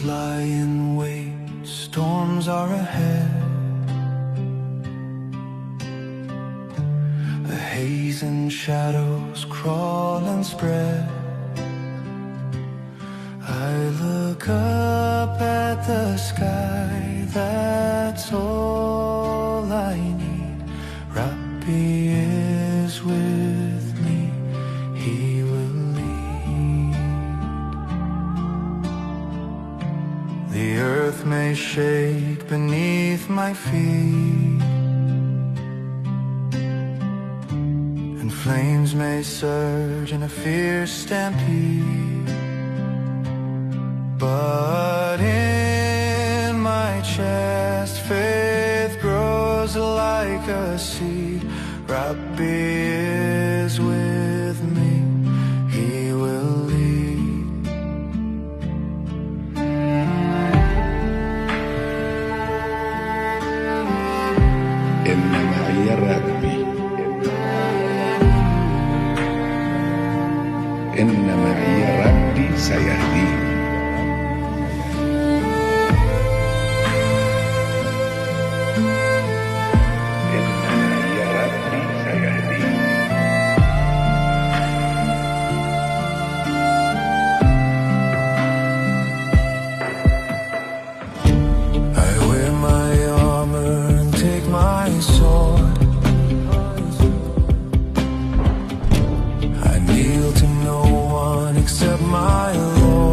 lie in wait, storms are ahead. The haze and shadows crawl and spread. I look up at the sky, that's all I need. Rabbi is with me, He will lead. The earth may shake beneath my feet, and flames may surge in a fierce stampede, but in my chest faith grows like a seed. Rabbi is with me, He will lead. إن معي ربي، إن معي ربي سيهديني. I kneel to no one except my Lord.